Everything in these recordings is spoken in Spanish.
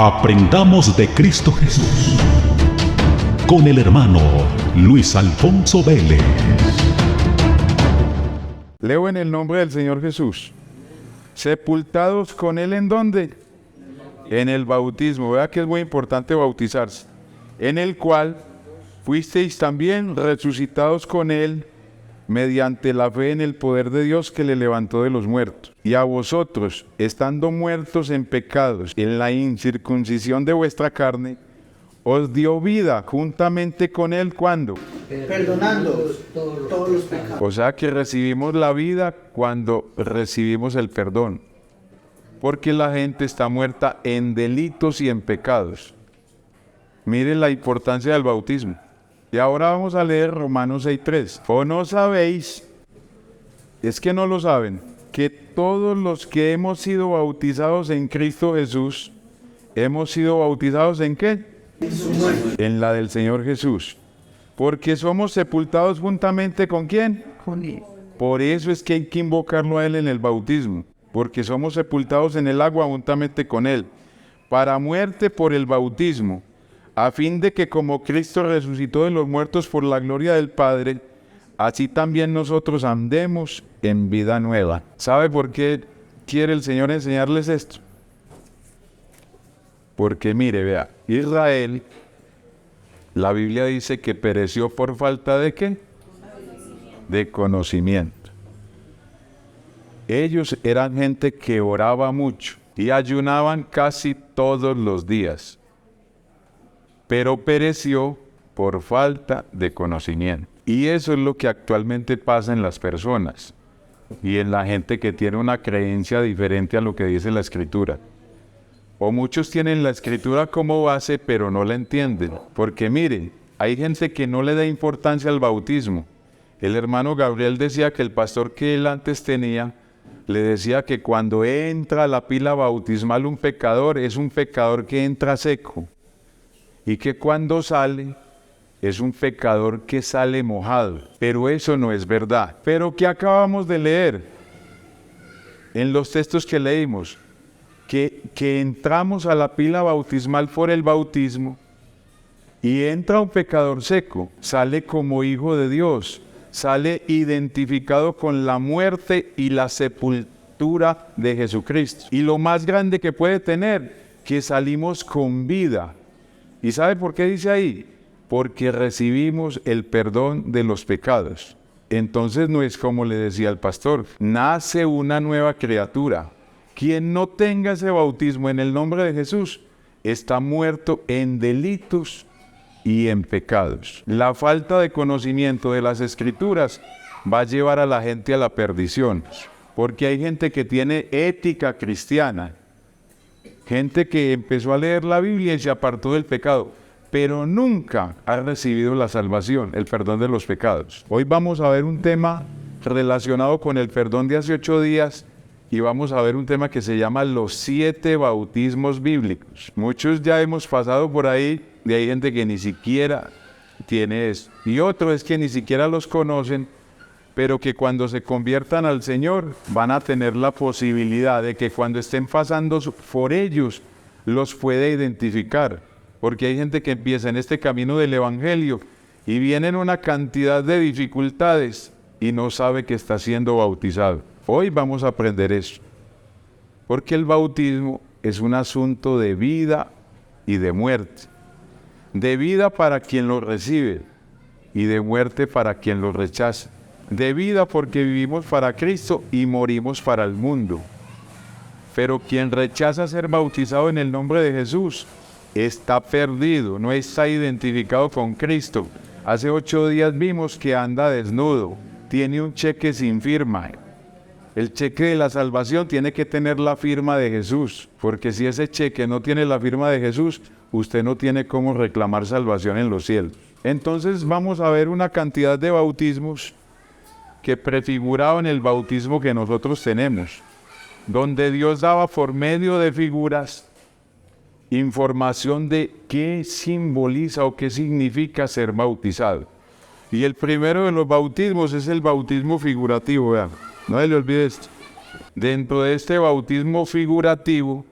Aprendamos de Cristo Jesús con el hermano Luis Alfonso Vélez. Leo en el nombre del Señor Jesús. Sepultados con Él, ¿en dónde? En el bautismo. Vea que es muy importante bautizarse. En el cual fuisteis también resucitados con Él mediante la fe en el poder de Dios que le levantó de los muertos. Y a vosotros, estando muertos en pecados, en la incircuncisión de vuestra carne, os dio vida juntamente con Él, ¿cuándo? Perdonando todos los pecados. O sea que recibimos la vida cuando recibimos el perdón. Porque la gente está muerta en delitos y en pecados. Miren la importancia del bautismo. Y ahora vamos a leer Romanos 6:3. ¿O no sabéis? Es que no lo saben. Que todos los que hemos sido bautizados en Cristo Jesús, hemos sido bautizados ¿en qué? En la del Señor Jesús. Porque somos sepultados juntamente ¿con quién? Con Él. Por eso es que hay que invocarlo a Él en el bautismo. Porque somos sepultados en el agua juntamente con Él. Para muerte por el bautismo. A fin de que como Cristo resucitó de los muertos por la gloria del Padre, así también nosotros andemos en vida nueva. ¿Sabe por qué quiere el Señor enseñarles esto? Porque mire, vea, Israel, la Biblia dice que pereció por falta ¿de qué? De conocimiento. Ellos eran gente que oraba mucho y ayunaban casi todos los días, pero pereció por falta de conocimiento. Y eso es lo que actualmente pasa en las personas y en la gente que tiene una creencia diferente a lo que dice la Escritura. O muchos tienen la Escritura como base, pero no la entienden. Porque miren, hay gente que no le da importancia al bautismo. El hermano Gabriel decía que el pastor que él antes tenía, le decía que cuando entra a la pila bautismal un pecador, es un pecador que entra seco. Y que cuando sale, es un pecador que sale mojado. Pero eso no es verdad. Pero ¿qué acabamos de leer? En los textos que leímos, que entramos a la pila bautismal por el bautismo, y entra un pecador seco, sale como hijo de Dios, sale identificado con la muerte y la sepultura de Jesucristo. Y lo más grande que puede tener, que salimos con vida. ¿Y sabe por qué dice ahí? Porque recibimos el perdón de los pecados. Entonces no es como le decía el pastor, nace una nueva criatura. Quien no tenga ese bautismo en el nombre de Jesús, está muerto en delitos y en pecados. La falta de conocimiento de las Escrituras va a llevar a la gente a la perdición. Porque hay gente que tiene ética cristiana. Gente que empezó a leer la Biblia y se apartó del pecado, pero nunca ha recibido la salvación, el perdón de los pecados. Hoy vamos a ver un tema relacionado con el perdón de hace 8 días y vamos a ver un tema que se llama los 7 bautismos bíblicos. Muchos ya hemos pasado por ahí y hay gente que ni siquiera tiene eso. Y otro es que ni siquiera los conocen, pero que cuando se conviertan al Señor van a tener la posibilidad de que cuando estén pasando por ellos los puede identificar. Porque hay gente que empieza en este camino del Evangelio y vienen una cantidad de dificultades y no sabe que está siendo bautizado. Hoy vamos a aprender eso. Porque el bautismo es un asunto de vida y de muerte. De vida para quien lo recibe y de muerte para quien lo rechaza. De vida porque vivimos para Cristo y morimos para el mundo. Pero quien rechaza ser bautizado en el nombre de Jesús está perdido, no está identificado con Cristo. Hace 8 días vimos que anda desnudo, tiene un cheque sin firma. El cheque de la salvación tiene que tener la firma de Jesús, porque si ese cheque no tiene la firma de Jesús, usted no tiene cómo reclamar salvación en los cielos. Entonces vamos a ver una cantidad de bautismos que prefiguraban el bautismo que nosotros tenemos, donde Dios daba por medio de figuras información de qué simboliza o qué significa ser bautizado. Y el primero de los bautismos es el bautismo figurativo, vean, no se le olvide esto. Dentro de este bautismo figurativo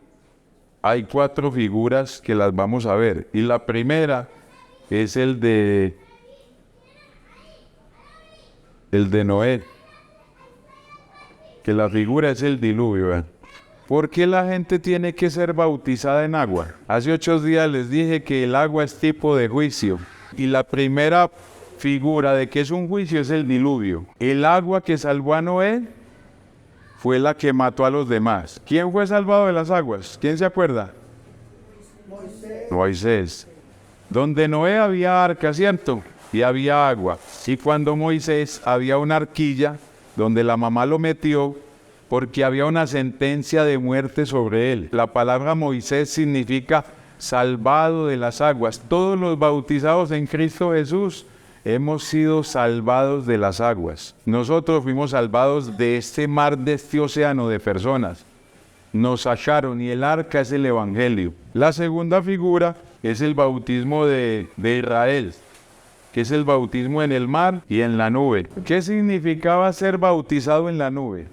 hay 4 figuras que las vamos a ver. Y la primera es el de Noé, que la figura es el diluvio. ¿Eh? ¿Por qué la gente tiene que ser bautizada en agua? Hace 8 días les dije que el agua es tipo de juicio. Y la primera figura de que es un juicio es el diluvio. El agua que salvó a Noé fue la que mató a los demás. ¿Quién fue salvado de las aguas? ¿Quién se acuerda? Moisés. Donde Noé había arca, ¿cierto? Y había agua. Y cuando Moisés había una arquilla donde la mamá lo metió porque había una sentencia de muerte sobre él. La palabra Moisés significa salvado de las aguas. Todos los bautizados en Cristo Jesús hemos sido salvados de las aguas. Nosotros fuimos salvados de este mar, de este océano de personas. Nos sacaron y el arca es el evangelio. La segunda figura es el bautismo de Israel, que es el bautismo en el mar y en la nube. ¿Qué significaba ser bautizado en la nube?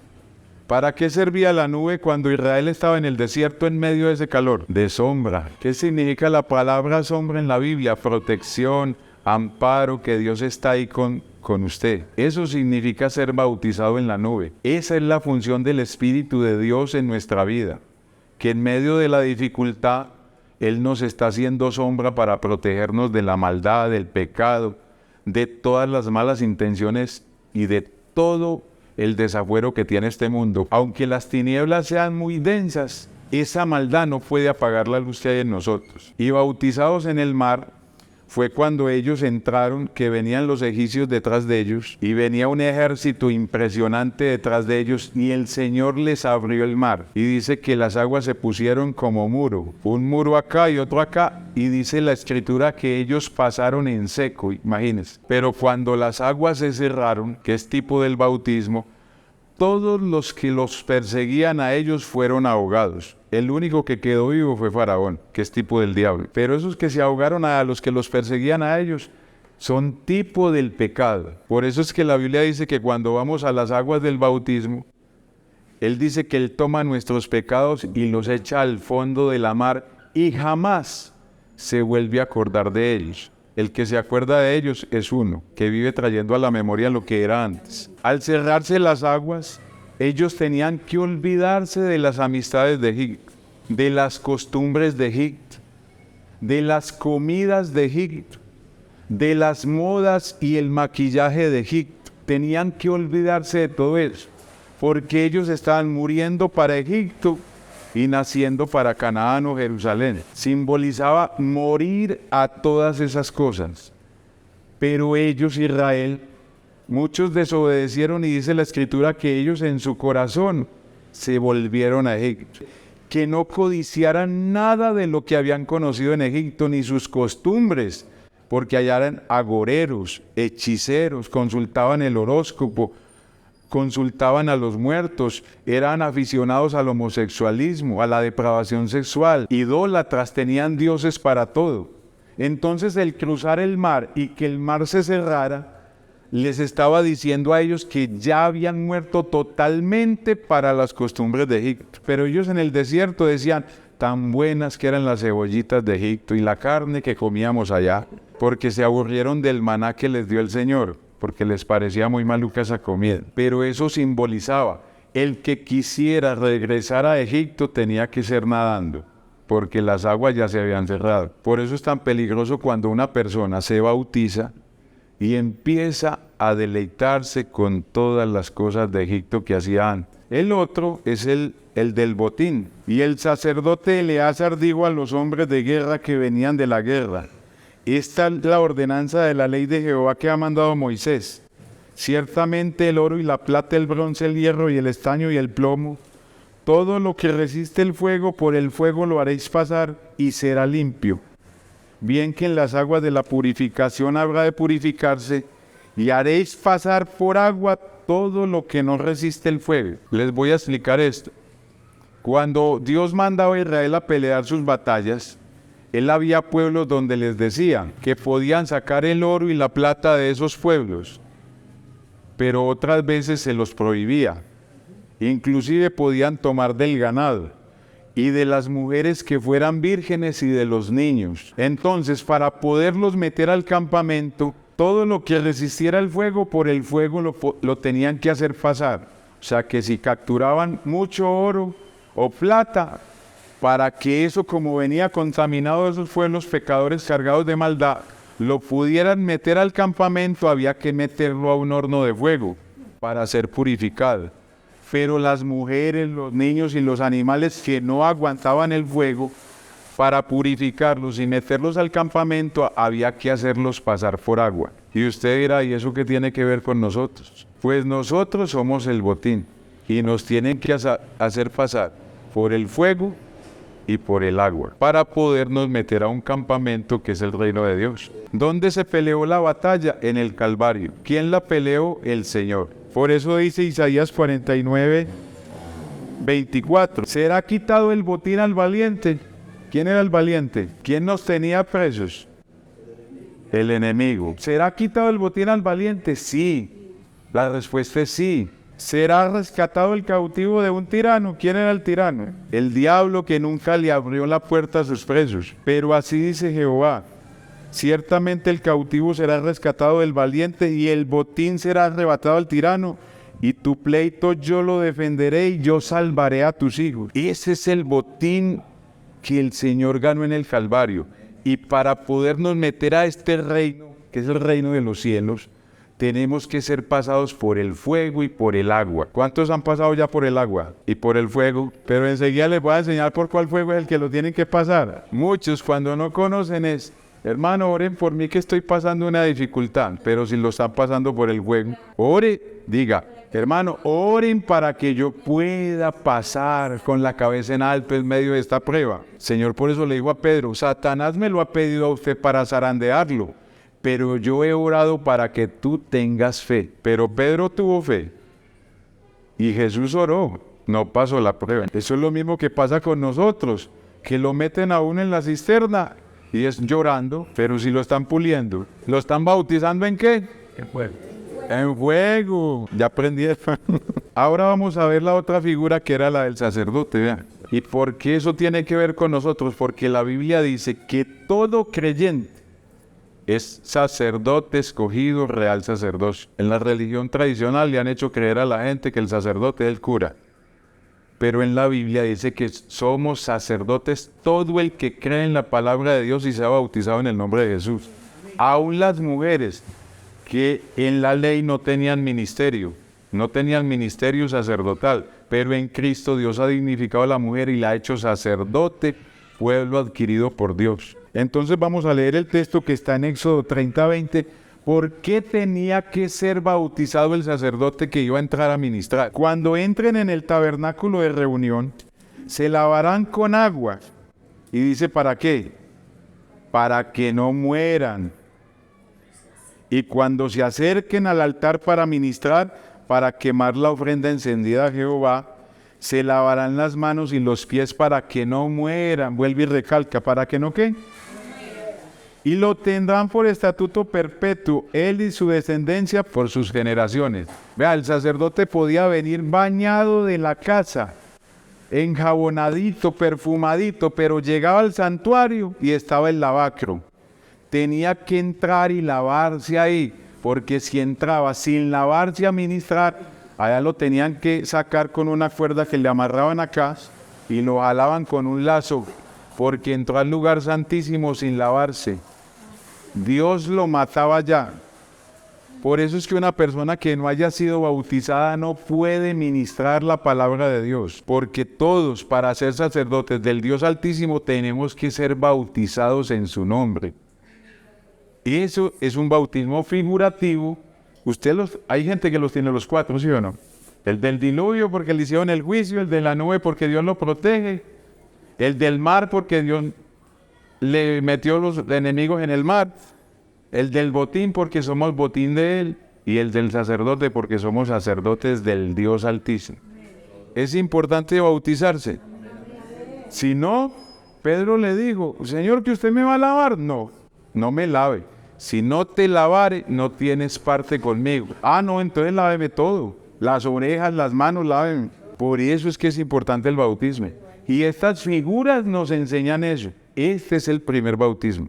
¿Para qué servía la nube cuando Israel estaba en el desierto en medio de ese calor? De sombra. ¿Qué significa la palabra sombra en la Biblia? Protección, amparo, que Dios está ahí con usted. Eso significa ser bautizado en la nube. Esa es la función del Espíritu de Dios en nuestra vida. Que en medio de la dificultad, Él nos está haciendo sombra para protegernos de la maldad, del pecado, de todas las malas intenciones y de todo el desafuero que tiene este mundo. Aunque las tinieblas sean muy densas, esa maldad no puede apagar la luz que hay en nosotros. Y bautizados en el mar, fue cuando ellos entraron, que venían los egipcios detrás de ellos, y venía un ejército impresionante detrás de ellos, y el Señor les abrió el mar. Y dice que las aguas se pusieron como muro, un muro acá y otro acá, y dice la Escritura que ellos pasaron en seco, imagínense. Pero cuando las aguas se cerraron, que es tipo del bautismo, todos los que los perseguían a ellos fueron ahogados. El único que quedó vivo fue Faraón, que es tipo del diablo. Pero esos que se ahogaron, a los que los perseguían a ellos, son tipo del pecado. Por eso es que la Biblia dice que cuando vamos a las aguas del bautismo, Él dice que Él toma nuestros pecados y los echa al fondo de la mar y jamás se vuelve a acordar de ellos. El que se acuerda de ellos es uno, que vive trayendo a la memoria lo que era antes. Al cerrarse las aguas, ellos tenían que olvidarse de las amistades de Egipto, de las costumbres de Egipto, de las comidas de Egipto, de las modas y el maquillaje de Egipto. Tenían que olvidarse de todo eso, porque ellos estaban muriendo para Egipto y naciendo para Canaán o Jerusalén. Simbolizaba morir a todas esas cosas. Pero ellos, Israel, muchos desobedecieron y dice la Escritura que ellos en su corazón se volvieron a Egipto. Que no codiciaran nada de lo que habían conocido en Egipto, ni sus costumbres, porque allá eran agoreros, hechiceros, consultaban el horóscopo, consultaban a los muertos, eran aficionados al homosexualismo, a la depravación sexual, idólatras, tenían dioses para todo. Entonces el cruzar el mar y que el mar se cerrara, les estaba diciendo a ellos que ya habían muerto totalmente para las costumbres de Egipto. Pero ellos en el desierto decían, tan buenas que eran las cebollitas de Egipto y la carne que comíamos allá, porque se aburrieron del maná que les dio el Señor, porque les parecía muy maluca esa comida. Pero eso simbolizaba, el que quisiera regresar a Egipto tenía que ser nadando, porque las aguas ya se habían cerrado. Por eso es tan peligroso cuando una persona se bautiza y empieza a deleitarse con todas las cosas de Egipto que hacía antes. El otro es el del botín. Y el sacerdote Eleazar dijo a los hombres de guerra que venían de la guerra, esta es la ordenanza de la ley de Jehová que ha mandado Moisés. Ciertamente el oro y la plata, el bronce, el hierro y el estaño y el plomo, todo lo que resiste el fuego, por el fuego lo haréis pasar y será limpio. Bien que en las aguas de la purificación habrá de purificarse, y haréis pasar por agua todo lo que no resiste el fuego. Les voy a explicar esto. Cuando Dios mandaba a Israel a pelear sus batallas, Él había pueblos donde les decían que podían sacar el oro y la plata de esos pueblos, pero otras veces se los prohibía. Inclusive podían tomar del ganado. y de las mujeres que fueran vírgenes y de los niños. Entonces, para poderlos meter al campamento, todo lo que resistiera el fuego, por el fuego lo tenían que hacer pasar. O sea que si capturaban mucho oro o plata, para que eso, como venía contaminado, esos pueblos pecadores cargados de maldad, lo pudieran meter al campamento, había que meterlo a un horno de fuego para ser purificado. Pero las mujeres, los niños y los animales que no aguantaban el fuego, para purificarlos y meterlos al campamento, había que hacerlos pasar por agua. Y usted dirá, ¿y eso qué tiene que ver con nosotros? Pues nosotros somos el botín y nos tienen que hacer pasar por el fuego y por el agua, para podernos meter a un campamento que es el reino de Dios. ¿Dónde se peleó la batalla? En el Calvario. ¿Quién la peleó? El Señor. Por eso dice Isaías 49, 24. ¿Será quitado el botín al valiente? ¿Quién era el valiente? ¿Quién nos tenía presos? El enemigo. ¿Será quitado el botín al valiente? Sí. La respuesta es sí. ¿Será rescatado el cautivo de un tirano? ¿Quién era el tirano? El diablo, que nunca le abrió la puerta a sus presos. Pero así dice Jehová: ciertamente el cautivo será rescatado del valiente y el botín será arrebatado al tirano, y tu pleito yo lo defenderé y yo salvaré a tus hijos. Ese es el botín que el Señor ganó en el Calvario. Y para podernos meter a este reino, que es el reino de los cielos, tenemos que ser pasados por el fuego y por el agua. ¿Cuántos han pasado ya por el agua y por el fuego? Pero enseguida les voy a enseñar por cuál fuego es el que lo tienen que pasar. Muchos, cuando no conocen, es: hermano, oren por mí que estoy pasando una dificultad. Pero si lo están pasando por el fuego, ore, diga: hermano, oren para que yo pueda pasar con la cabeza en alto en medio de esta prueba. Señor, por eso le digo a Pedro: Satanás me lo ha pedido a usted para zarandearlo, pero yo he orado para que tú tengas fe. Pero Pedro tuvo fe y Jesús oró, no pasó la prueba. Eso es lo mismo que pasa con nosotros, que lo meten a uno en la cisterna y es llorando, pero si lo están puliendo, ¿lo están bautizando en qué? En fuego. En fuego. Ya aprendí eso. Ahora vamos a ver la otra figura, que era la del sacerdote. Vean. ¿Y por qué eso tiene que ver con nosotros? Porque la Biblia dice que todo creyente es sacerdote escogido, real sacerdocio. En la religión tradicional le han hecho creer a la gente que el sacerdote es el cura. Pero en la Biblia dice que somos sacerdotes todo el que cree en la palabra de Dios y se ha bautizado en el nombre de Jesús. Aún las mujeres que en la ley no tenían ministerio sacerdotal, pero en Cristo Dios ha dignificado a la mujer y la ha hecho sacerdote, pueblo adquirido por Dios. Entonces vamos a leer el texto que está en Éxodo 30:20. ¿Por qué tenía que ser bautizado el sacerdote que iba a entrar a ministrar? Cuando entren en el tabernáculo de reunión, se lavarán con agua. Y dice, ¿para qué? Para que no mueran. Y cuando se acerquen al altar para ministrar, para quemar la ofrenda encendida a Jehová, se lavarán las manos y los pies para que no mueran. Vuelve y recalca, ¿para que no qué? Y lo tendrán por estatuto perpetuo, él y su descendencia por sus generaciones. Vea, el sacerdote podía venir bañado de la casa, enjabonadito, perfumadito, pero llegaba al santuario y estaba el lavacro. Tenía que entrar y lavarse ahí, porque si entraba sin lavarse a ministrar, allá lo tenían que sacar con una cuerda que le amarraban acá y lo jalaban con un lazo, porque entró al lugar santísimo sin lavarse. Dios lo mataba ya. Por eso es que una persona que no haya sido bautizada no puede ministrar la palabra de Dios, porque todos, para ser sacerdotes del Dios Altísimo, tenemos que ser bautizados en su nombre. Y eso es un bautismo figurativo. Hay gente que los tiene los cuatro, ¿sí o no? El del diluvio porque le hicieron el juicio, el de la nube porque Dios lo protege, el del mar porque Dios le metió los enemigos en el mar, el del botín porque somos botín de él, y el del sacerdote porque somos sacerdotes del Dios Altísimo. Es importante bautizarse. Si no, Pedro le dijo: Señor, ¿que usted me va a lavar? No, no me lave. Si no te lavare, no tienes parte conmigo. Ah, no, entonces láveme todo. Las orejas, las manos, láveme. Por eso es que es importante el bautismo. Y estas figuras nos enseñan eso. Este es el primer bautismo,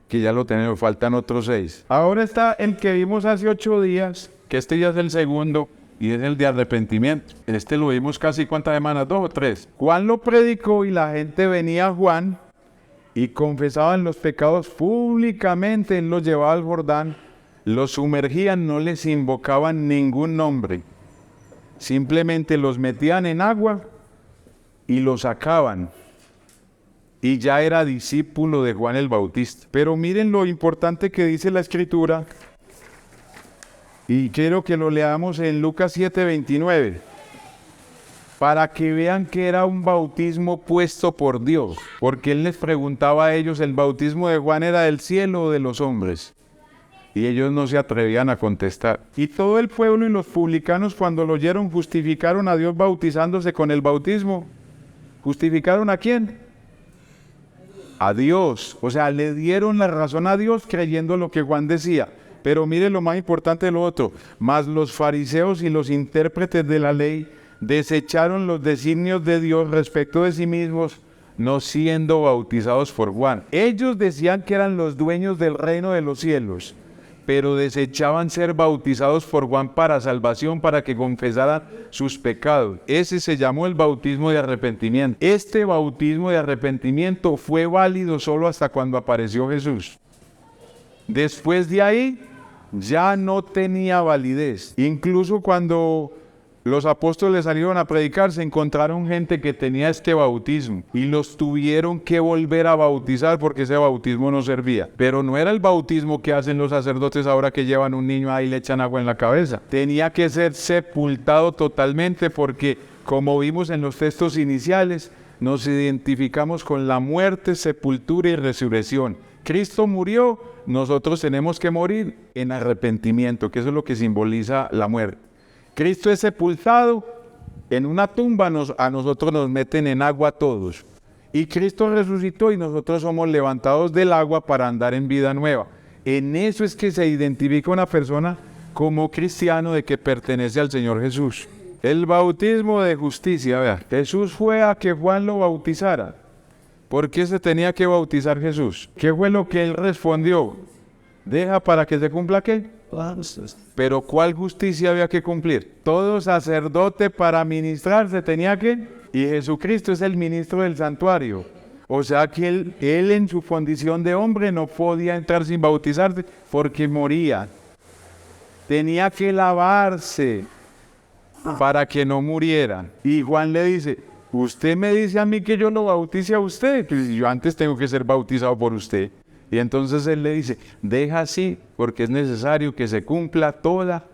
que ya lo tenemos, faltan otros 6. Ahora está el que vimos hace 8 días, que este ya es el segundo, y es el de arrepentimiento. Este lo vimos casi, ¿cuántas semanas? 2 o 3. Juan lo predicó y la gente venía a Juan y confesaban los pecados públicamente. Él los llevaba al Jordán, los sumergían, no les invocaban ningún nombre. Simplemente los metían en agua y los sacaban. Y ya era discípulo de Juan el Bautista. Pero miren lo importante que dice la Escritura. Y quiero que lo leamos en Lucas 7:29. Para que vean que era un bautismo puesto por Dios. Porque él les preguntaba a ellos, ¿el bautismo de Juan era del cielo o de los hombres? Y ellos no se atrevían a contestar. Y todo el pueblo y los publicanos, cuando lo oyeron, justificaron a Dios bautizándose con el bautismo. ¿Justificaron a quién? A Dios. O sea, le dieron la razón a Dios creyendo lo que Juan decía. Pero mire lo más importante de lo otro. Mas los fariseos y los intérpretes de la ley desecharon los designios de Dios respecto de sí mismos, no siendo bautizados por Juan. Ellos decían que eran los dueños del reino de los cielos, pero desechaban ser bautizados por Juan para salvación, para que confesaran sus pecados. Ese se llamó el bautismo de arrepentimiento. Este bautismo de arrepentimiento fue válido solo hasta cuando apareció Jesús. Después de ahí, ya no tenía validez. Incluso cuando los apóstoles salieron a predicar, se encontraron gente que tenía este bautismo y los tuvieron que volver a bautizar porque ese bautismo no servía. Pero no era el bautismo que hacen los sacerdotes ahora, que llevan un niño ahí y le echan agua en la cabeza. Tenía que ser sepultado totalmente porque, como vimos en los textos iniciales, nos identificamos con la muerte, sepultura y resurrección. Cristo murió, nosotros tenemos que morir en arrepentimiento, que eso es lo que simboliza la muerte. Cristo es sepultado en una tumba, a nosotros nos meten en agua todos. Y Cristo resucitó y nosotros somos levantados del agua para andar en vida nueva. En eso es que se identifica una persona como cristiano, de que pertenece al Señor Jesús. El bautismo de justicia, vea, Jesús fue a que Juan lo bautizara. ¿Por qué se tenía que bautizar Jesús? ¿Qué fue lo que él respondió? ¿Deja para que se cumpla qué? Pero ¿cuál justicia había que cumplir? Todo sacerdote para ministrarse tenía que, y Jesucristo es el ministro del santuario. O sea que él en su condición de hombre no podía entrar sin bautizarse porque moría. Tenía que lavarse para que no muriera. Y Juan le dice, usted me dice a mí que yo lo bautice a usted, pues yo antes tengo que ser bautizado por usted. Y entonces él le dice, deja así, porque es necesario que se cumpla toda.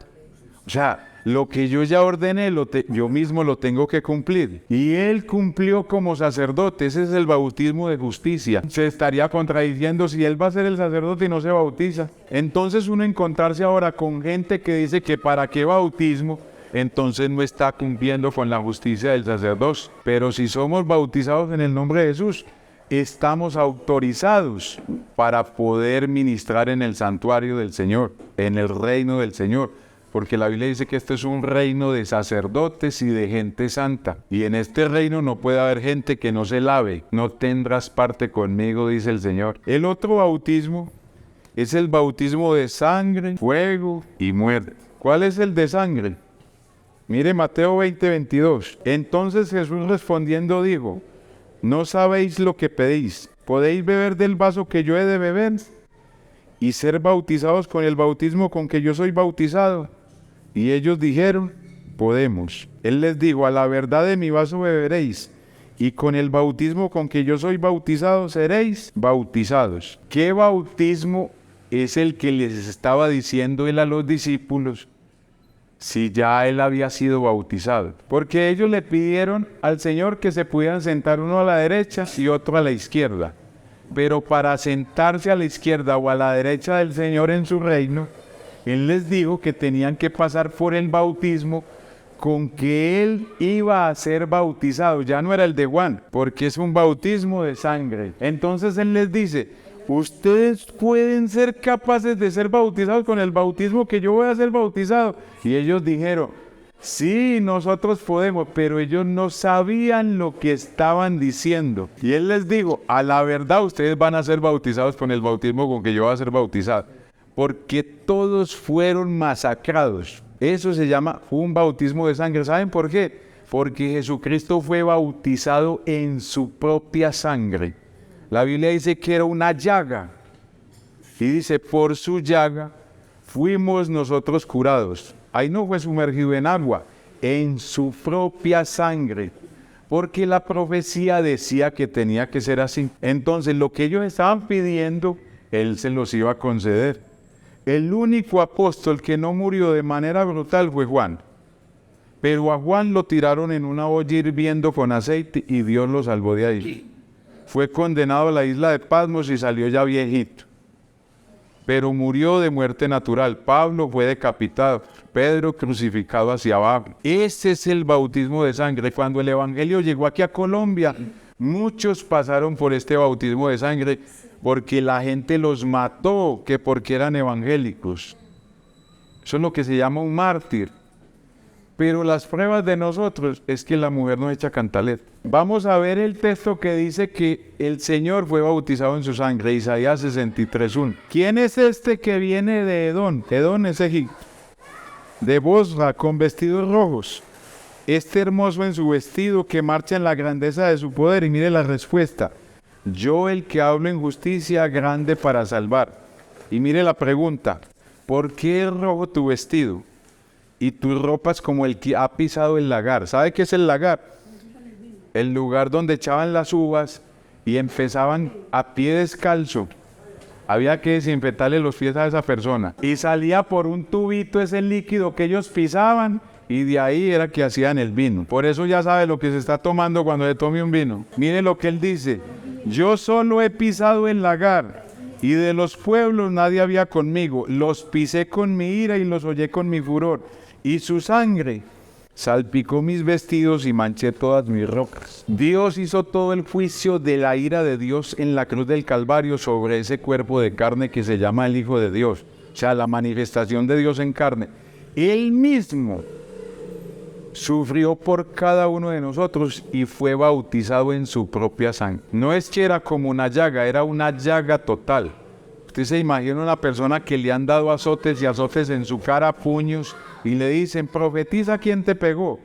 O sea, lo que yo ya ordené, yo mismo lo tengo que cumplir. Y él cumplió como sacerdote. Ese es el bautismo de justicia. Se estaría contradiciendo si él va a ser el sacerdote y no se bautiza. Entonces uno encontrarse ahora con gente que dice que para qué bautismo, entonces no está cumpliendo con la justicia del sacerdocio. Pero si somos bautizados en el nombre de Jesús, estamos autorizados para poder ministrar en el santuario del Señor, en el reino del Señor, porque la Biblia dice que este es un reino de sacerdotes y de gente santa, y en este reino no puede haber gente que no se lave. No tendrás parte conmigo, dice el Señor. El otro bautismo es el bautismo de sangre, fuego y muerte. ¿Cuál es el de sangre? Mire Mateo 20:22. Entonces Jesús respondiendo dijo, no sabéis lo que pedís. ¿Podéis beber del vaso que yo he de beber y ser bautizados con el bautismo con que yo soy bautizado? Y ellos dijeron, podemos. Él les dijo, a la verdad de mi vaso beberéis, y con el bautismo con que yo soy bautizado seréis bautizados. ¿Qué bautismo es el que les estaba diciendo él a los discípulos, si ya él había sido bautizado? Porque ellos le pidieron al Señor que se pudieran sentar uno a la derecha y otro a la izquierda. Pero para sentarse a la izquierda o a la derecha del Señor en su reino, Él les dijo que tenían que pasar por el bautismo con que Él iba a ser bautizado. Ya no era el de Juan, porque es un bautismo de sangre. Entonces Él les dice, ustedes pueden ser capaces de ser bautizados con el bautismo que yo voy a ser bautizado. Y ellos dijeron, Sí, nosotros podemos, pero ellos no sabían lo que estaban diciendo. Y él les dijo, a la verdad ustedes van a ser bautizados con el bautismo con que yo voy a ser bautizado. Porque todos fueron masacrados. Eso se llama un bautismo de sangre. ¿Saben por qué? Porque Jesucristo fue bautizado en su propia sangre. La Biblia dice que era una llaga. Y dice, por su llaga fuimos nosotros curados. Ahí no fue sumergido en agua, en su propia sangre. Porque la profecía decía que tenía que ser así. Entonces lo que ellos estaban pidiendo, Él se los iba a conceder. El único apóstol que no murió de manera brutal fue Juan. Pero a Juan lo tiraron en una olla hirviendo con aceite y Dios lo salvó de ahí. Fue condenado a la isla de Patmos y salió ya viejito. Pero murió de muerte natural. Pablo fue decapitado. Pedro crucificado hacia abajo. Ese es el bautismo de sangre. Cuando el evangelio llegó aquí a Colombia, muchos pasaron por este bautismo de sangre porque la gente los mató, que porque eran evangélicos. Eso es lo que se llama un mártir. Pero las pruebas de nosotros es que la mujer nos echa cantaleta. Vamos a ver el texto que dice que el Señor fue bautizado en su sangre, Isaías 63:1. ¿Quién es este que viene de Edom? Edom es Egipto. De Bosra, con vestidos rojos. Este hermoso en su vestido que marcha en la grandeza de su poder. Y mire la respuesta. Yo el que hablo en justicia, grande para salvar. Y mire la pregunta. ¿Por qué es rojo tu vestido? Y tus ropas como el que ha pisado el lagar. ¿Sabe qué es el lagar? El lugar donde echaban las uvas y empezaban a pie descalzo. Había que desinfectarle los pies a esa persona. Y salía por un tubito ese líquido que ellos pisaban y de ahí era que hacían el vino. Por eso ya sabe lo que se está tomando cuando se tome un vino. Mire lo que él dice. Yo solo he pisado el lagar y de los pueblos nadie había conmigo. Los pisé con mi ira y los hollé con mi furor. Y su sangre salpicó mis vestidos y manché todas mis ropas. Dios hizo todo el juicio de la ira de Dios en la cruz del Calvario sobre ese cuerpo de carne que se llama el Hijo de Dios. O sea, la manifestación de Dios en carne. Él mismo sufrió por cada uno de nosotros y fue bautizado en su propia sangre. No es que era como una llaga, era una llaga total. Usted se imagina una persona que le han dado azotes y azotes en su cara, puños, y le dicen, profetiza quién te pegó.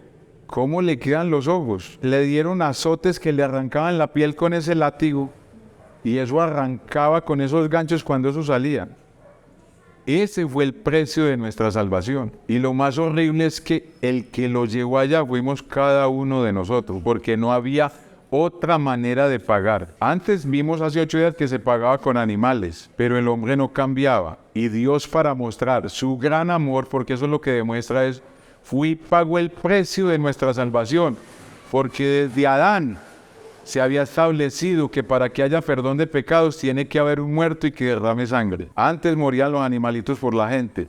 ¿Cómo le quedan los ojos? Le dieron azotes que le arrancaban la piel con ese látigo, y eso arrancaba con esos ganchos cuando eso salía. Ese fue el precio de nuestra salvación. Y lo más horrible es que el que lo llevó allá fuimos cada uno de nosotros, porque no había otra manera de pagar. Antes vimos hace 8 días que se pagaba con animales, pero el hombre no cambiaba. Y Dios, para mostrar su gran amor, porque eso es lo que demuestra, es fui y pagó el precio de nuestra salvación, porque desde Adán se había establecido que para que haya perdón de pecados tiene que haber un muerto y que derrame sangre. Antes morían los animalitos por la gente.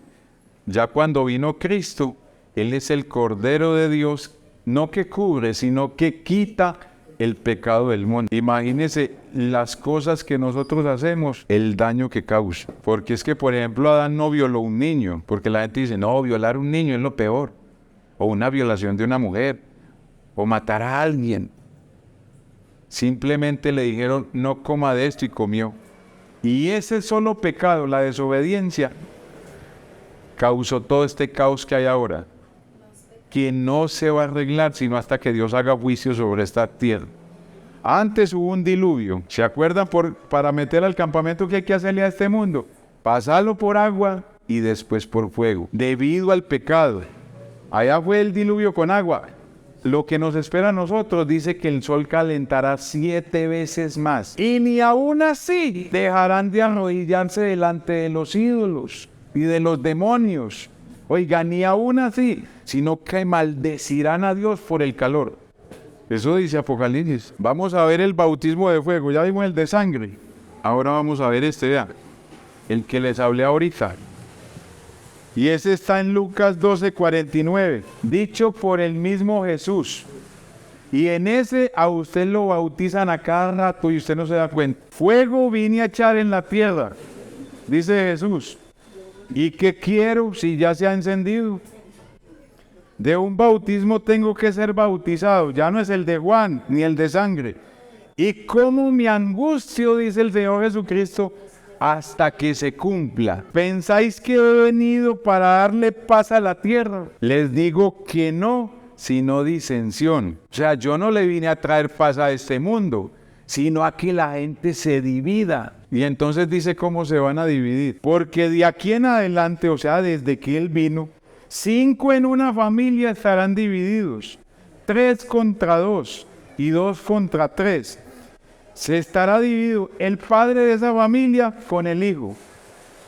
Ya cuando vino Cristo, Él es el Cordero de Dios, no que cubre, sino que quita el pecado del mundo. Imagínense las cosas que nosotros hacemos, el daño que causa. Porque es que, por ejemplo, Adán no violó un niño, porque la gente dice, no, violar un niño es lo peor. O una violación de una mujer, o matar a alguien. Simplemente le dijeron, no coma de esto y comió. Y ese solo pecado, la desobediencia, causó todo este caos que hay ahora, que no se va a arreglar sino hasta que Dios haga juicio sobre esta tierra. Antes hubo un diluvio, ¿se acuerdan? Para meter al campamento que hay que hacerle a este mundo, pasarlo por agua y después por fuego, debido al pecado. Allá fue el diluvio con agua. Lo que nos espera a nosotros dice que el sol calentará 7 veces más. Y ni aún así dejarán de arrodillarse delante de los ídolos y de los demonios. Oiga, ni aún así, sino que maldecirán a Dios por el calor. Eso dice Apocalipsis. Vamos a ver el bautismo de fuego. Ya vimos el de sangre. Ahora vamos a ver este, vean. El que les hablé ahorita. Y ese está en Lucas 12:49, dicho por el mismo Jesús. Y en ese a usted lo bautizan a cada rato y usted no se da cuenta. Fuego vine a echar en la tierra, dice Jesús. ¿Y qué quiero si ya se ha encendido? De un bautismo tengo que ser bautizado. Ya no es el de Juan ni el de sangre. Y cómo me angustio, dice el Señor Jesucristo, hasta que se cumpla. ¿Pensáis que he venido para darle paz a la tierra? Les digo que no, sino disensión. O sea, yo no le vine a traer paz a este mundo, sino a que la gente se divida. Y entonces dice cómo se van a dividir. Porque de aquí en adelante, o sea, desde que Él vino, 5 en una familia estarán divididos. 3 contra 2 y 2 contra 3. Se estará dividido el padre de esa familia con el hijo.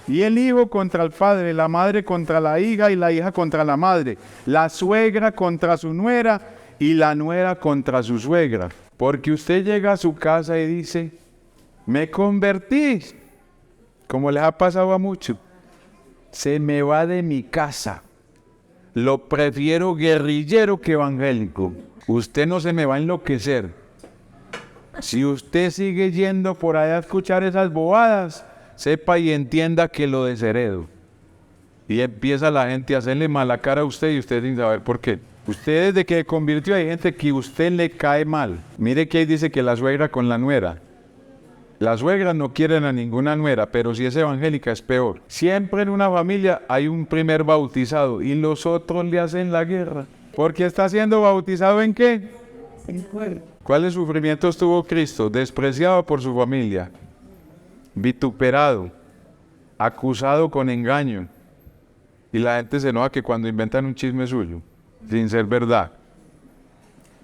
Y el hijo contra el padre, la madre contra la hija y la hija contra la madre. La suegra contra su nuera y la nuera contra su suegra. Porque usted llega a su casa y dice, me convertí, como les ha pasado a muchos. Se me va de mi casa. Lo prefiero guerrillero que evangélico. Usted no se me va a enloquecer. Si usted sigue yendo por allá a escuchar esas bobadas, sepa y entienda que lo desheredo. Y empieza la gente a hacerle mala cara a usted y usted sin saber por qué. Usted desde que se convirtió hay gente que usted le cae mal. Mire que ahí dice que la suegra con la nuera. Las suegras no quieren a ninguna nuera, pero si es evangélica es peor. Siempre en una familia hay un primer bautizado y los otros le hacen la guerra. Porque está siendo bautizado ¿en qué? En fuego. ¿Cuáles sufrimientos tuvo Cristo? Despreciado por su familia, vituperado, acusado con engaño. Y la gente se enoja que cuando inventan un chisme suyo, sin ser verdad.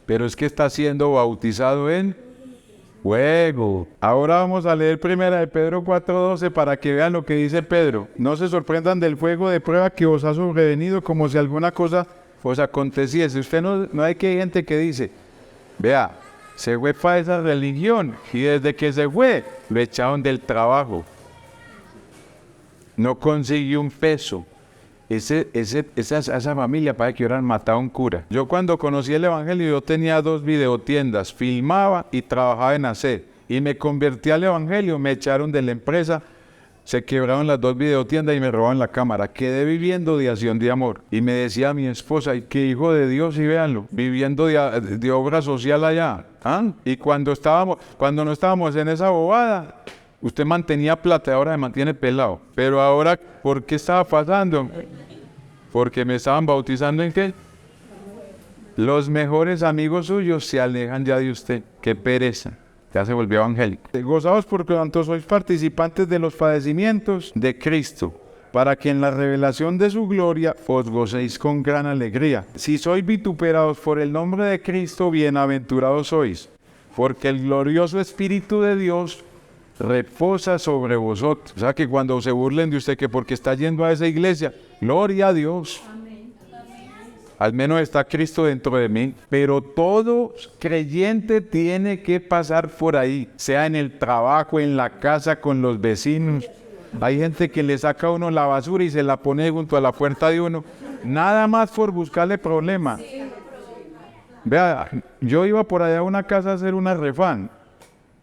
Pero es que está siendo bautizado en fuego. Ahora vamos a leer primera de Pedro 4:12 para que vean lo que dice Pedro. No se sorprendan del fuego de prueba que os ha sobrevenido como si alguna cosa os aconteciese. Usted no hay que hay gente que dice, vea, se fue para esa religión y desde que se fue lo echaron del trabajo. No consiguió un peso. Esa familia parece que hubieran matado a un cura. Yo cuando conocí el evangelio yo tenía 2 videotiendas, filmaba y trabajaba en hacer. Y me convertí al evangelio, me echaron de la empresa, se quebraron las 2 videotiendas y me robaron la cámara. Quedé viviendo de acción de amor. Y me decía mi esposa, y qué hijo de Dios, y véanlo, viviendo de obra social allá. ¿Ah? Y cuando no estábamos en esa bobada, usted mantenía plata y ahora se mantiene pelado. Pero ahora, ¿por qué estaba pasando? Porque me estaban bautizando ¿en qué? Los mejores amigos suyos se alejan ya de usted. Qué pereza. Ya se volvió evangélico. Gozaos por cuanto sois participantes de los padecimientos de Cristo, para que en la revelación de su gloria os gocéis con gran alegría. Si sois vituperados por el nombre de Cristo, bienaventurados sois, porque el glorioso Espíritu de Dios reposa sobre vosotros. O sea que cuando se burlen de usted que porque está yendo a esa iglesia, gloria a Dios. Al menos está Cristo dentro de mí. Pero todo creyente tiene que pasar por ahí, sea en el trabajo, en la casa, con los vecinos. Hay gente que le saca a uno la basura y se la pone junto a la puerta de uno, nada más por buscarle problema. Vea, yo iba por allá a una casa a hacer una refán.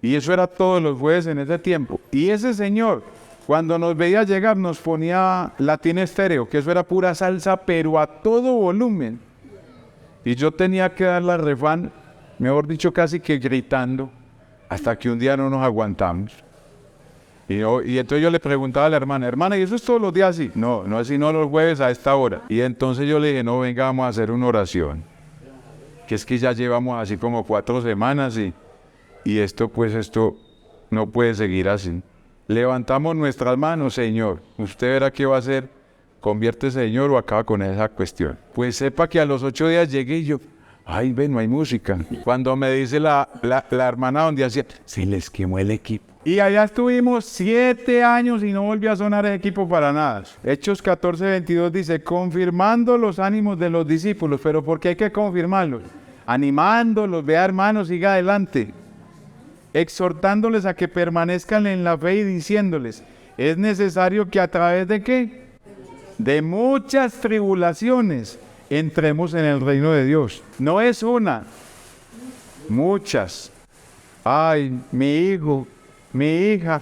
Y eso era todos los jueves en ese tiempo. Y ese señor, cuando nos veía llegar, nos ponía Latín Estéreo, que eso era pura salsa, pero a todo volumen. Y yo tenía que dar la refán, mejor dicho, casi que gritando, hasta que un día no nos aguantamos. Y entonces yo le preguntaba a la hermana, ¿y eso es todos los días así? No es sino los jueves a esta hora. Y entonces yo le dije, no, venga, vamos a hacer una oración. Que es que ya llevamos así como 4 semanas y esto no puede seguir así. Levantamos nuestras manos, Señor. Usted verá qué va a hacer. Conviértese, Señor, o acaba con esa cuestión. Pues sepa que a los 8 días llegué y yo, ay, ven, no hay música. Cuando me dice la hermana donde hacía, se les quemó el equipo. Y allá estuvimos 7 años y no volvió a sonar el equipo para nada. Hechos 14:22 dice, confirmando los ánimos de los discípulos. ¿Pero por qué hay que confirmarlos? Animándolos, vea hermanos, siga adelante. Exhortándoles a que permanezcan en la fe y diciéndoles, es necesario que a través de ¿qué? De muchas tribulaciones entremos en el reino de Dios. No es una, muchas. Ay, mi hijo, mi hija,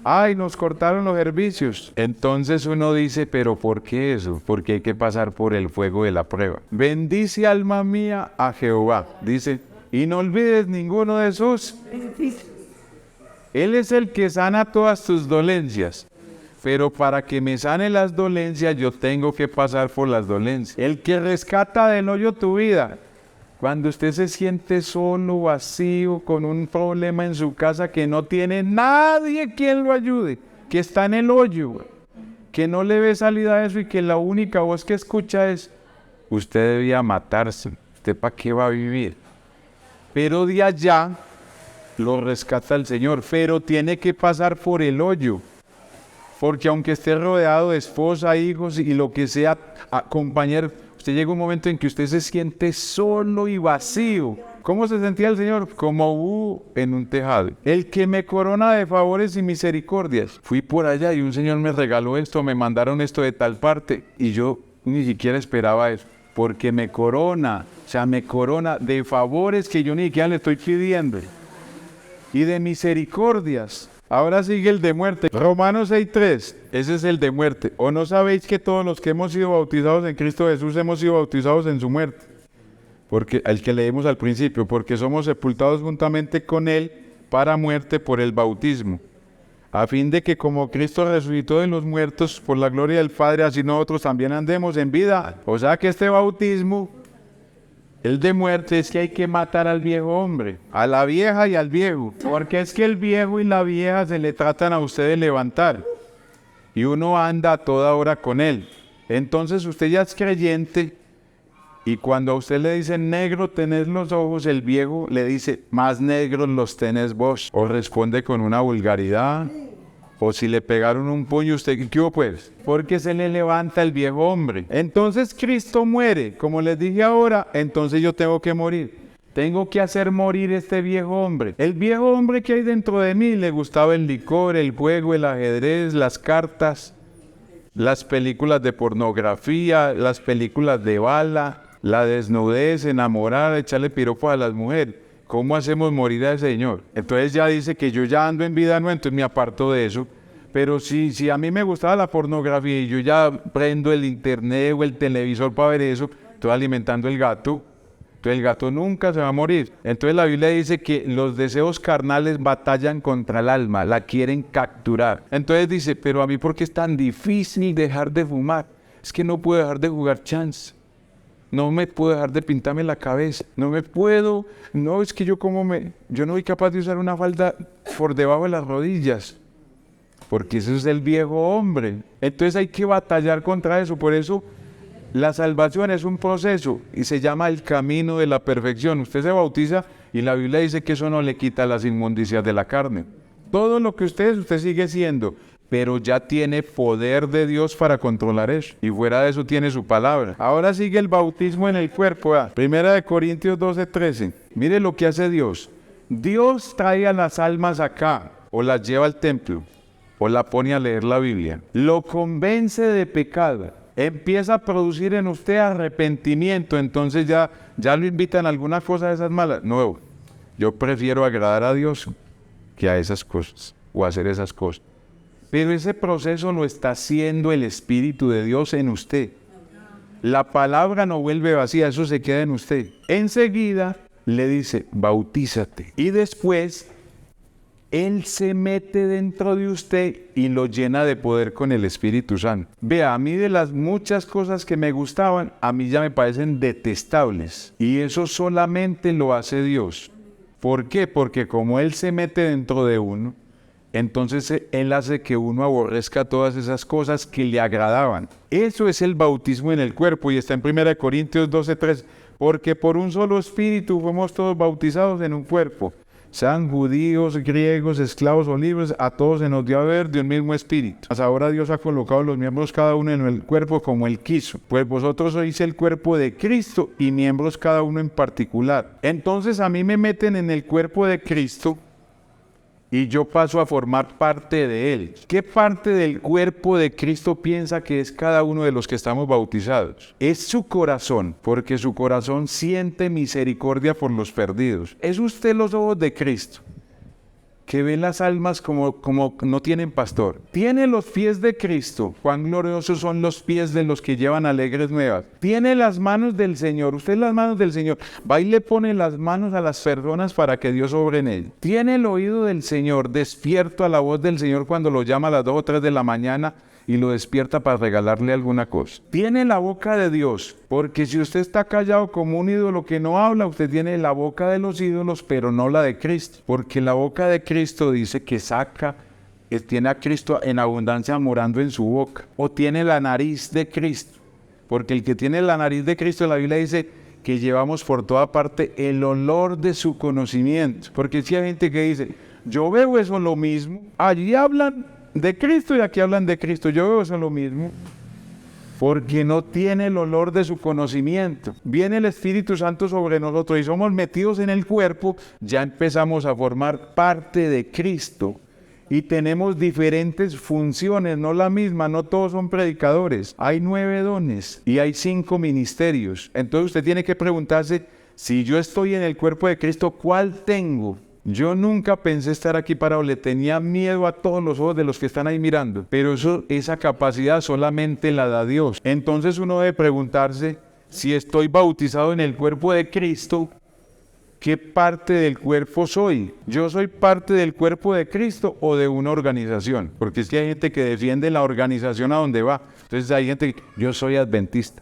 Ay, nos cortaron los servicios. Entonces uno dice, pero ¿por qué eso? Porque hay que pasar por el fuego de la prueba. Bendice alma mía a Jehová. Dice, y no olvides ninguno de sus. Él es el que sana todas tus dolencias. Pero para que me sane las dolencias, yo tengo que pasar por las dolencias. El que rescata del hoyo tu vida. Cuando usted se siente solo, vacío, con un problema en su casa que no tiene nadie quien lo ayude, que está en el hoyo, que no le ve salida a eso y que la única voz que escucha es, usted debía matarse, ¿usted para qué va a vivir? Pero de allá lo rescata el Señor, pero tiene que pasar por el hoyo. Porque aunque esté rodeado de esposa, hijos y lo que sea, compañero, usted llega un momento en que usted se siente solo y vacío. ¿Cómo se sentía el Señor? Como en un tejado. El que me corona de favores y misericordias. Fui por allá y un Señor me regaló esto, me mandaron esto de tal parte y yo ni siquiera esperaba eso. Porque me corona, o sea, me corona de favores que yo ni siquiera le estoy pidiendo. Y de misericordias. Ahora sigue el de muerte. Romanos 6:3, ese es el de muerte. ¿O no sabéis que todos los que hemos sido bautizados en Cristo Jesús hemos sido bautizados en su muerte? Porque el que leímos al principio, porque somos sepultados juntamente con Él para muerte por el bautismo, a fin de que como Cristo resucitó de los muertos por la gloria del Padre, así nosotros también andemos en vida. O sea que este bautismo, el de muerte, es que hay que matar al viejo hombre, a la vieja y al viejo, porque es que el viejo y la vieja se le tratan a usted de levantar, y uno anda a toda hora con él. Entonces usted ya es creyente, y cuando a usted le dicen negro tenés los ojos, el viejo le dice más negros los tenés vos, o responde con una vulgaridad, o si le pegaron un puño, usted, ¿qué hubo pues? Porque se le levanta el viejo hombre. Entonces Cristo muere, como les dije ahora, entonces yo tengo que morir. Tengo que hacer morir este viejo hombre. El viejo hombre que hay dentro de mí, le gustaba el licor, el juego, el ajedrez, las cartas, las películas de pornografía, las películas de bala, la desnudez, enamorar, echarle piropos a las mujeres. ¿Cómo hacemos morir al Señor? Entonces ya dice que yo ya ando en vida nueva, entonces me aparto de eso. Pero si a mí me gustaba la pornografía y yo ya prendo el internet o el televisor para ver eso, estoy alimentando el gato. Entonces el gato nunca se va a morir. Entonces la Biblia dice que los deseos carnales batallan contra el alma, la quieren capturar. Entonces dice, pero a mí ¿por qué es tan difícil dejar de fumar? Es que no puedo dejar de jugar chance. No me puedo dejar de pintarme la cabeza, no es que yo no soy capaz de usar una falda por debajo de las rodillas, porque eso es el viejo hombre. Entonces hay que batallar contra eso, por eso la salvación es un proceso y se llama el camino de la perfección. Usted se bautiza y la Biblia dice que eso no le quita las inmundicias de la carne. Todo lo que usted sigue siendo, pero ya tiene poder de Dios para controlar eso. Y fuera de eso tiene su palabra. Ahora sigue el bautismo en el cuerpo. Primera de Corintios 12:13. Mire lo que hace Dios. Dios trae a las almas acá, o las lleva al templo, o la pone a leer la Biblia. Lo convence de pecado. Empieza a producir en usted arrepentimiento. Entonces ya lo invitan a alguna cosa de esas malas. No, yo prefiero agradar a Dios que a esas cosas, o hacer esas cosas. Pero ese proceso lo está haciendo el Espíritu de Dios en usted. La palabra no vuelve vacía, eso se queda en usted. Enseguida le dice, bautízate. Y después, Él se mete dentro de usted y lo llena de poder con el Espíritu Santo. Vea, a mí de las muchas cosas que me gustaban, a mí ya me parecen detestables. Y eso solamente lo hace Dios. ¿Por qué? Porque como Él se mete dentro de uno, entonces Él hace que uno aborrezca todas esas cosas que le agradaban. Eso es el bautismo en el cuerpo y está en 1 Corintios 12:3. Porque por un solo espíritu fuimos todos bautizados en un cuerpo. Sean judíos, griegos, esclavos o libres, a todos se nos dio a beber de un mismo espíritu. Mas ahora Dios ha colocado los miembros cada uno en el cuerpo como Él quiso. Pues vosotros sois el cuerpo de Cristo y miembros cada uno en particular. Entonces a mí me meten en el cuerpo de Cristo y yo paso a formar parte de Él. ¿Qué parte del cuerpo de Cristo piensa que es cada uno de los que estamos bautizados? Es su corazón, porque su corazón siente misericordia por los perdidos. Es usted los ojos de Cristo. que ve las almas como no tienen pastor. Tiene los pies de Cristo. Cuán gloriosos son los pies de los que llevan alegres nuevas. Tiene las manos del Señor. Usted las manos del Señor. Va y le pone las manos a las personas para que Dios obre en él. Tiene el oído del Señor, despierto a la voz del Señor cuando lo llama a las 2 o 3 de la mañana y lo despierta para regalarle alguna cosa. Tiene la boca de Dios, porque si usted está callado como un ídolo que no habla, usted tiene la boca de los ídolos, pero no la de Cristo, porque la boca de Cristo dice que tiene a Cristo en abundancia morando en su boca, o tiene la nariz de Cristo, porque el que tiene la nariz de Cristo, la Biblia dice que llevamos por toda parte el olor de su conocimiento, porque si hay gente que dice, yo veo eso lo mismo, allí hablan de Cristo y aquí hablan de Cristo, yo veo eso lo mismo, porque no tiene el olor de su conocimiento. Viene el Espíritu Santo sobre nosotros y somos metidos en el cuerpo, ya empezamos a formar parte de Cristo y tenemos diferentes funciones, no la misma, no todos son predicadores. Hay 9 dones y hay 5 ministerios. Entonces usted tiene que preguntarse, si yo estoy en el cuerpo de Cristo, ¿cuál tengo? Yo nunca pensé estar aquí parado, le tenía miedo a todos los ojos de los que están ahí mirando, pero esa capacidad solamente la da Dios. Entonces uno debe preguntarse, si estoy bautizado en el cuerpo de Cristo, ¿qué parte del cuerpo soy? ¿Yo soy parte del cuerpo de Cristo o de una organización? Porque es que hay gente que defiende la organización a donde va. Entonces hay gente que, yo soy adventista.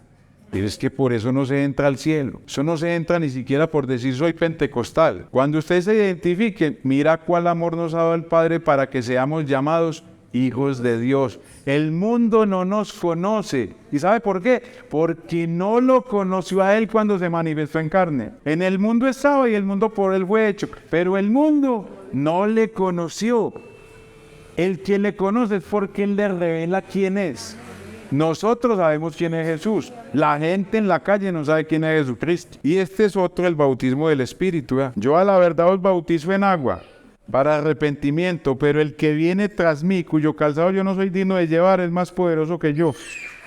Pero es que por eso no se entra al cielo. Eso no se entra ni siquiera por decir soy pentecostal. Cuando usted se identifique, mira cuál amor nos ha dado el Padre para que seamos llamados hijos de Dios. El mundo no nos conoce. ¿Y sabe por qué? Porque no lo conoció a Él cuando se manifestó en carne. En el mundo estaba y el mundo por Él fue hecho. Pero el mundo no le conoció. El que le conoce es porque Él le revela quién es. Nosotros sabemos quién es Jesús. La gente en la calle no sabe quién es Jesucristo. Y este es otro, el bautismo del Espíritu. Yo a la verdad os bautizo en agua para arrepentimiento, pero el que viene tras mí, cuyo calzado yo no soy digno de llevar, es más poderoso que yo.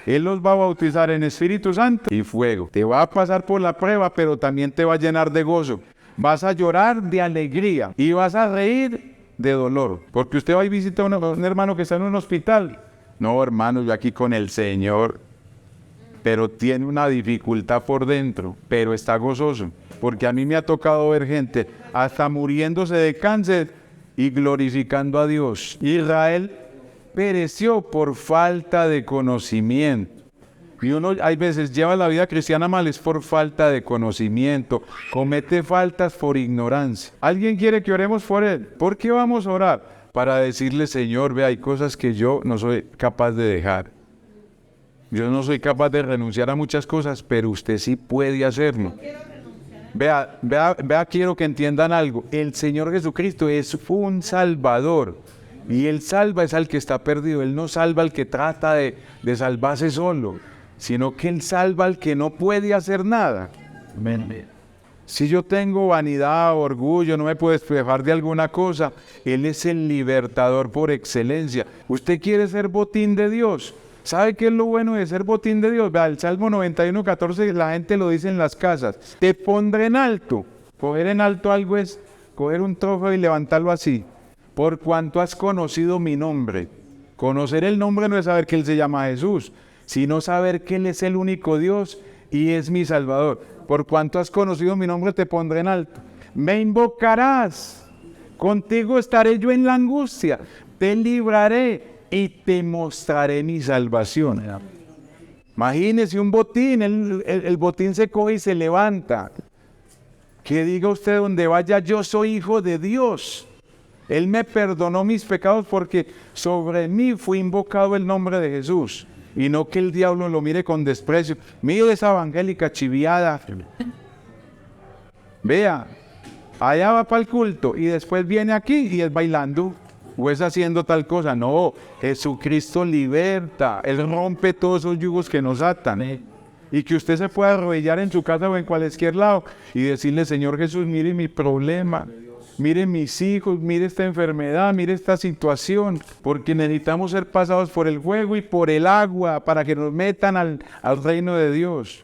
Él los va a bautizar en Espíritu Santo y fuego. Te va a pasar por la prueba, pero también te va a llenar de gozo. Vas a llorar de alegría y vas a reír de dolor. Porque usted va y visita a un hermano que está en un hospital. No, hermano, yo aquí con el Señor, pero tiene una dificultad por dentro, pero está gozoso, porque a mí me ha tocado ver gente hasta muriéndose de cáncer y glorificando a Dios. Israel pereció por falta de conocimiento. Y uno hay veces lleva la vida cristiana mal, es por falta de conocimiento, comete faltas por ignorancia. ¿Alguien quiere que oremos por él? ¿Por qué vamos a orar? Para decirle, Señor, vea, hay cosas que yo no soy capaz de dejar. Yo no soy capaz de renunciar a muchas cosas, pero usted sí puede hacerlo. Vea, quiero que entiendan algo. El Señor Jesucristo es un salvador. Y Él salva es al que está perdido. Él no salva al que trata de salvarse solo, sino que Él salva al que no puede hacer nada. Amén. Si yo tengo vanidad, orgullo, no me puedo despejar de alguna cosa, Él es el libertador por excelencia. ¿Usted quiere ser botín de Dios? ¿Sabe qué es lo bueno de ser botín de Dios? Vea, el Salmo 91:14, la gente lo dice en las casas. Te pondré en alto. Coger en alto algo es coger un trofeo y levantarlo así. Por cuanto has conocido mi nombre. Conocer el nombre no es saber que Él se llama Jesús, sino saber que Él es el único Dios y es mi Salvador. Por cuanto has conocido mi nombre, te pondré en alto. Me invocarás. Contigo estaré yo en la angustia. Te libraré y te mostraré mi salvación. Imagínese un botín. El botín se coge y se levanta. Que diga usted donde vaya, yo soy hijo de Dios. Él me perdonó mis pecados porque sobre mí fue invocado el nombre de Jesús. Y no que el diablo lo mire con desprecio. Mire esa evangélica chiviada. Vea, allá va para el culto y después viene aquí y es bailando o es haciendo tal cosa. No, Jesucristo liberta. Él rompe todos esos yugos que nos atan. Y que usted se pueda arrodillar en su casa o en cualquier lado y decirle, Señor Jesús, mire mi problema. Mire mis hijos, mire esta enfermedad, mire esta situación, porque necesitamos ser pasados por el fuego y por el agua para que nos metan al reino de Dios.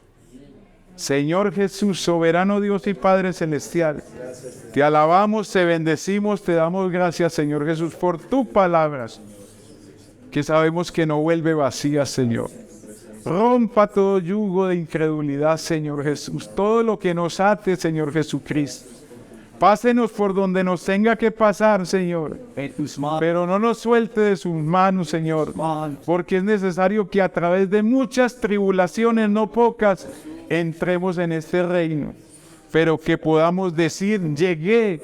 Señor Jesús, soberano Dios y Padre Celestial, te alabamos, te bendecimos, te damos gracias, Señor Jesús, por tus palabras, que sabemos que no vuelve vacía, Señor. Rompa todo yugo de incredulidad, Señor Jesús, todo lo que nos ate, Señor Jesucristo. Pásenos por donde nos tenga que pasar, Señor, pero no nos suelte de sus manos, Señor, porque es necesario que a través de muchas tribulaciones, no pocas, entremos en este reino, pero que podamos decir, llegué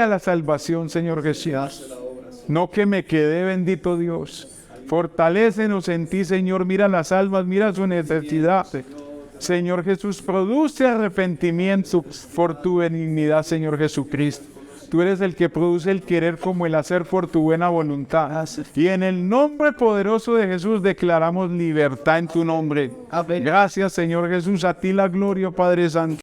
a la salvación, Señor Jesús, no que me quedé, bendito Dios. Fortalécenos en ti, Señor, mira las almas, mira su necesidad, Señor Jesús, produce arrepentimiento por tu benignidad, Señor Jesucristo. Tú eres el que produce el querer como el hacer por tu buena voluntad. Y en el nombre poderoso de Jesús declaramos libertad en tu nombre. Gracias, Señor Jesús, a ti la gloria, Padre Santo.